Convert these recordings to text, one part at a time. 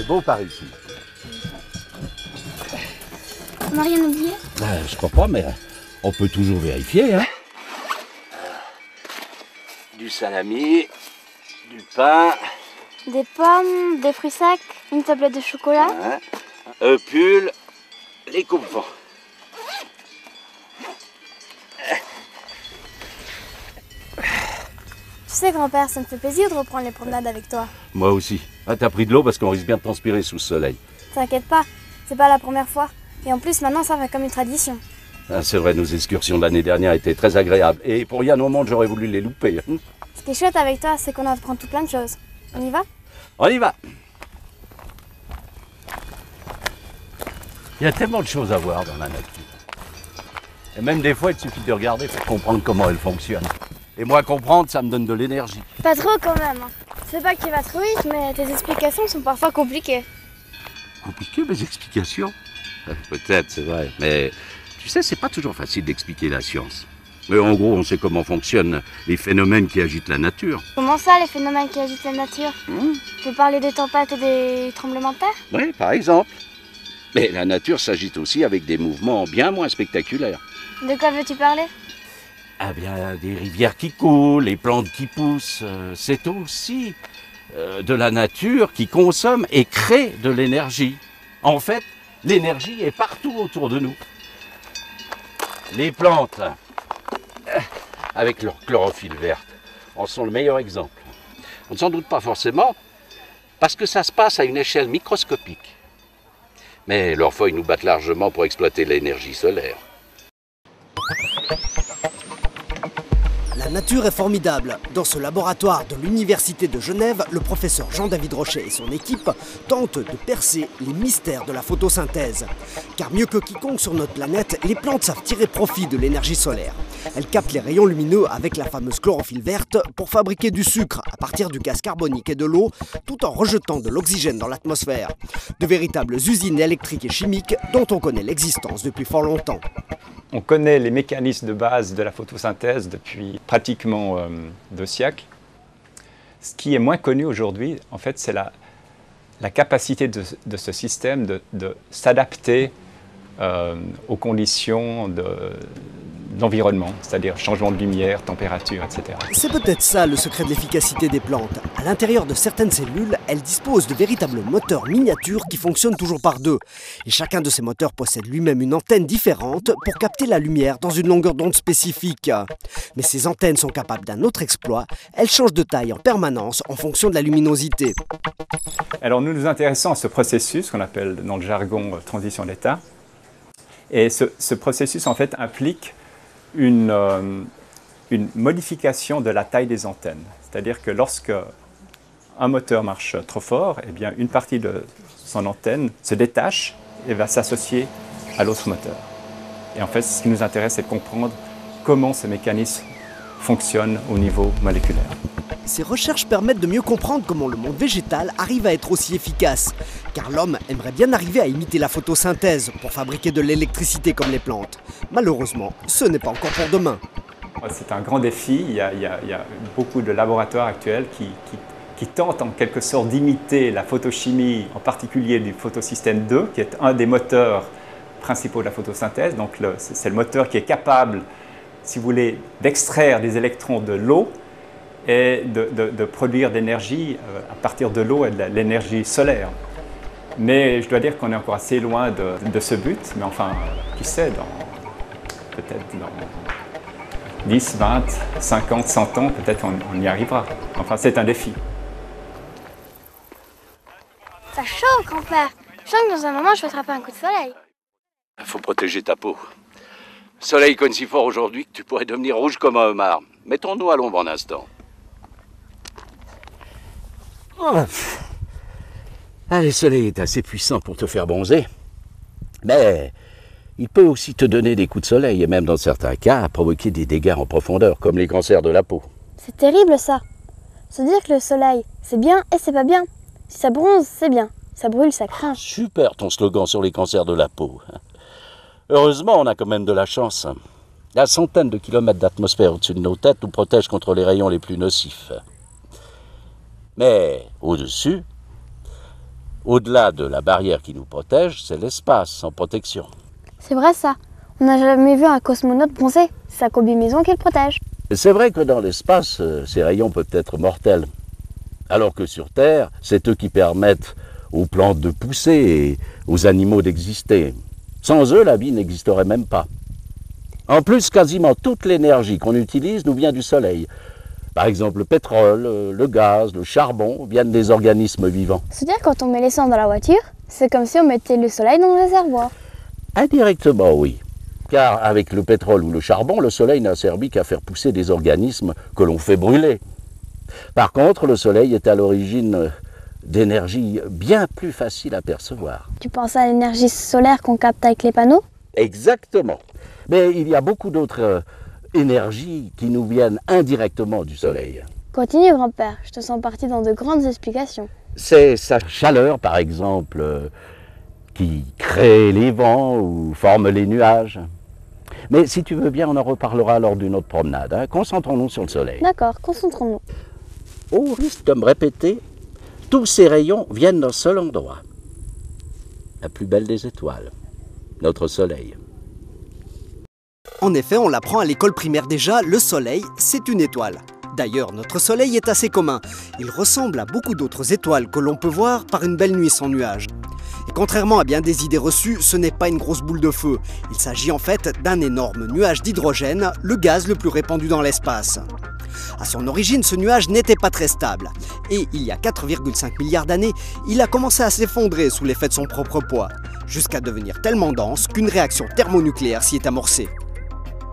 beau par ici. On n'a rien oublié? Je crois pas, mais on peut toujours vérifier. Hein. Du salami, du pain. Des pommes, des fruits secs, une tablette de chocolat. Hein. Un pull, les coupes-vents. Tu sais, grand-père, ça me fait plaisir de reprendre les promenades avec toi. Moi aussi. Ah, t'as pris de l'eau parce qu'on risque bien de transpirer sous le soleil. T'inquiète pas, c'est pas la première fois. Et en plus, maintenant, ça fait comme une tradition. Ah, c'est vrai, nos excursions de l'année dernière étaient très agréables. Et pour rien au monde, j'aurais voulu les louper. Ce qui est chouette avec toi, c'est qu'on apprend tout plein de choses. On y va? On y va. Il y a tellement de choses à voir dans la nature. Et même des fois, il suffit de regarder pour comprendre comment elle fonctionne. Et moi, comprendre, ça me donne de l'énergie. Pas trop quand même. C'est pas que tu vas trop vite, mais tes explications sont parfois compliquées. Compliqué, mes explications? Peut-être, c'est vrai. Mais tu sais, c'est pas toujours facile d'expliquer la science. Mais en gros, on sait comment fonctionnent les phénomènes qui agitent la nature. Comment ça, les phénomènes qui agitent la nature? Tu veux parler des tempêtes et des tremblements de terre? Oui, par exemple. Mais la nature s'agite aussi avec des mouvements bien moins spectaculaires. De quoi veux-tu parler? Ah bien, des rivières qui coulent, les plantes qui poussent, c'est aussi de la nature qui consomme et crée de l'énergie. En fait, l'énergie est partout autour de nous. Les plantes, avec leur chlorophylle verte, en sont le meilleur exemple. On ne s'en doute pas forcément, parce que ça se passe à une échelle microscopique. Mais leurs feuilles nous battent largement pour exploiter l'énergie solaire. La nature est formidable. Dans ce laboratoire de l'Université de Genève, le professeur Jean-David Rochet et son équipe tentent de percer les mystères de la photosynthèse. Car mieux que quiconque sur notre planète, les plantes savent tirer profit de l'énergie solaire. Elles captent les rayons lumineux avec la fameuse chlorophylle verte pour fabriquer du sucre à partir du gaz carbonique et de l'eau, tout en rejetant de l'oxygène dans l'atmosphère. De véritables usines électriques et chimiques dont on connaît l'existence depuis fort longtemps. On connaît les mécanismes de base de la photosynthèse depuis pratiquement 2 siècles. Ce qui est moins connu aujourd'hui, en fait, c'est la capacité de ce système de s'adapter aux conditions de l'environnement, c'est-à-dire changement de lumière, température, etc. C'est peut-être ça le secret de l'efficacité des plantes. À l'intérieur de certaines cellules, elles disposent de véritables moteurs miniatures qui fonctionnent toujours par deux. Et chacun de ces moteurs possède lui-même une antenne différente pour capter la lumière dans une longueur d'onde spécifique. Mais ces antennes sont capables d'un autre exploit. Elles changent de taille en permanence en fonction de la luminosité. Alors nous nous intéressons à ce processus qu'on appelle dans le jargon transition d'état. Et ce processus en fait implique une modification de la taille des antennes. C'est-à-dire que lorsque un moteur marche trop fort, eh bien une partie de son antenne se détache et va s'associer à l'autre moteur. Et en fait, ce qui nous intéresse, c'est de comprendre comment ce mécanisme fonctionne au niveau moléculaire. Ces recherches permettent de mieux comprendre comment le monde végétal arrive à être aussi efficace. Car l'homme aimerait bien arriver à imiter la photosynthèse pour fabriquer de l'électricité comme les plantes. Malheureusement, ce n'est pas encore pour demain. C'est un grand défi. Il y a beaucoup de laboratoires actuels qui tentent en quelque sorte d'imiter la photochimie, en particulier du photosystème 2, qui est un des moteurs principaux de la photosynthèse. Donc c'est le moteur qui est capable, si vous voulez, d'extraire des électrons de l'eau et de produire de l'énergie à partir de l'eau et de l'énergie solaire. Mais je dois dire qu'on est encore assez loin de ce but, mais enfin, qui sait, peut-être dans 10, 20, 50, 100 ans, peut-être on y arrivera. Enfin, c'est un défi. Ça chauffe, grand-père. Je sens que dans un moment, je vais attraper un coup de soleil. Il faut protéger ta peau. Le soleil cogne si fort aujourd'hui que tu pourrais devenir rouge comme un homard. Mettons-nous à l'ombre un instant. Le soleil est assez puissant pour te faire bronzer, mais il peut aussi te donner des coups de soleil et même dans certains cas provoquer des dégâts en profondeur, comme les cancers de la peau. C'est terrible ça. Se dire que le soleil, c'est bien et c'est pas bien. Si ça bronze, c'est bien. Si ça brûle, ça craint. Super ton slogan sur les cancers de la peau. Heureusement, on a quand même de la chance. La centaine de kilomètres d'atmosphère au-dessus de nos têtes nous protège contre les rayons les plus nocifs. Mais au-dessus, Au-delà de la barrière qui nous protège, c'est l'espace sans protection. C'est vrai ça. On n'a jamais vu un cosmonaute bronzer. C'est sa combinaison qui le protège. C'est vrai que dans l'espace, ces rayons peuvent être mortels. Alors que sur Terre, c'est eux qui permettent aux plantes de pousser et aux animaux d'exister. Sans eux, la vie n'existerait même pas. En plus, quasiment toute l'énergie qu'on utilise nous vient du Soleil. Par exemple, le pétrole, le gaz, le charbon viennent des organismes vivants. C'est-à-dire quand on met l'essence dans la voiture, c'est comme si on mettait le soleil dans le réservoir. Indirectement, oui. Car avec le pétrole ou le charbon, le Soleil n'a servi qu'à faire pousser des organismes que l'on fait brûler. Par contre, le Soleil est à l'origine d'énergie bien plus facile à percevoir. Tu penses à l'énergie solaire qu'on capte avec les panneaux? Exactement. Mais il y a beaucoup d'autres énergies qui nous viennent indirectement du Soleil. Continue grand-père, je te sens parti dans de grandes explications. C'est sa chaleur, par exemple, qui crée les vents ou forme les nuages. Mais si tu veux bien, on en reparlera lors d'une autre promenade. Hein. Concentrons-nous sur le Soleil. D'accord, concentrons-nous. Au risque de me répéter, tous ces rayons viennent d'un seul endroit. La plus belle des étoiles, notre Soleil. En effet, on l'apprend à l'école primaire déjà, le Soleil, c'est une étoile. D'ailleurs, notre Soleil est assez commun. Il ressemble à beaucoup d'autres étoiles que l'on peut voir par une belle nuit sans nuages. Et contrairement à bien des idées reçues, ce n'est pas une grosse boule de feu. Il s'agit en fait d'un énorme nuage d'hydrogène, le gaz le plus répandu dans l'espace. À son origine, ce nuage n'était pas très stable. Et il y a 4,5 milliards d'années, il a commencé à s'effondrer sous l'effet de son propre poids, jusqu'à devenir tellement dense qu'une réaction thermonucléaire s'y est amorcée.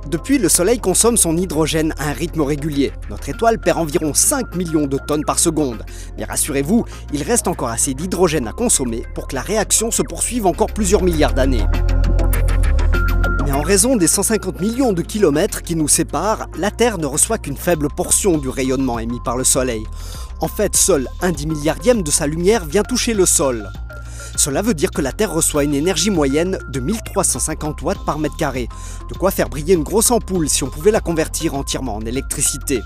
Depuis, le Soleil consomme son hydrogène à un rythme régulier. Notre étoile perd environ 5 millions de tonnes par seconde. Mais rassurez-vous, il reste encore assez d'hydrogène à consommer pour que la réaction se poursuive encore plusieurs milliards d'années. Mais en raison des 150 millions de kilomètres qui nous séparent, la Terre ne reçoit qu'une faible portion du rayonnement émis par le Soleil. En fait, seul un 10 milliardième de sa lumière vient toucher le sol. Cela veut dire que la Terre reçoit une énergie moyenne de 1350 watts par mètre carré, de quoi faire briller une grosse ampoule si on pouvait la convertir entièrement en électricité.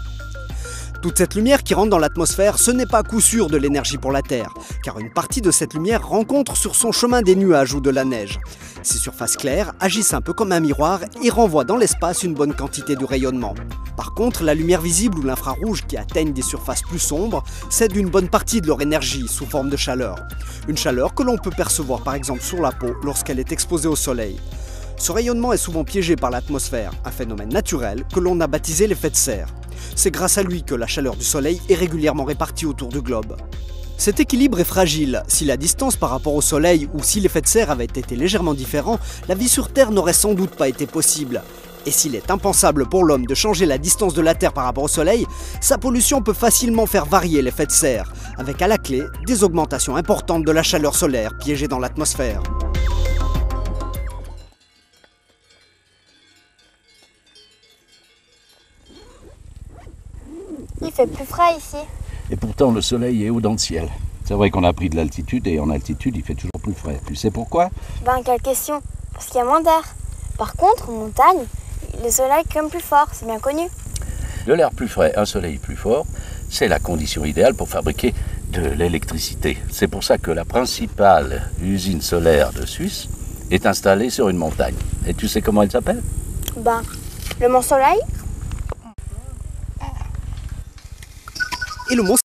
Toute cette lumière qui rentre dans l'atmosphère, ce n'est pas à coup sûr de l'énergie pour la Terre, car une partie de cette lumière rencontre sur son chemin des nuages ou de la neige. Ces surfaces claires agissent un peu comme un miroir et renvoient dans l'espace une bonne quantité de rayonnement. Par contre, la lumière visible ou l'infrarouge qui atteignent des surfaces plus sombres cèdent une bonne partie de leur énergie sous forme de chaleur. Une chaleur que l'on peut percevoir par exemple sur la peau lorsqu'elle est exposée au soleil. Ce rayonnement est souvent piégé par l'atmosphère, un phénomène naturel que l'on a baptisé l'effet de serre. C'est grâce à lui que la chaleur du soleil est régulièrement répartie autour du globe. Cet équilibre est fragile. Si la distance par rapport au soleil ou si l'effet de serre avait été légèrement différent, la vie sur Terre n'aurait sans doute pas été possible. Et s'il est impensable pour l'homme de changer la distance de la Terre par rapport au soleil, sa pollution peut facilement faire varier l'effet de serre, avec à la clé des augmentations importantes de la chaleur solaire piégée dans l'atmosphère. Il fait plus frais ici. Et pourtant, le soleil est haut dans le ciel. C'est vrai qu'on a pris de l'altitude et en altitude, il fait toujours plus frais. Tu sais pourquoi? Ben, quelle question? Parce qu'il y a moins d'air. Par contre, en montagne, le soleil est quand même plus fort, c'est bien connu. De l'air plus frais, un soleil plus fort, c'est la condition idéale pour fabriquer de l'électricité. C'est pour ça que la principale usine solaire de Suisse est installée sur une montagne. Et tu sais comment elle s'appelle? Ben, le Mont Soleil. Et le Mont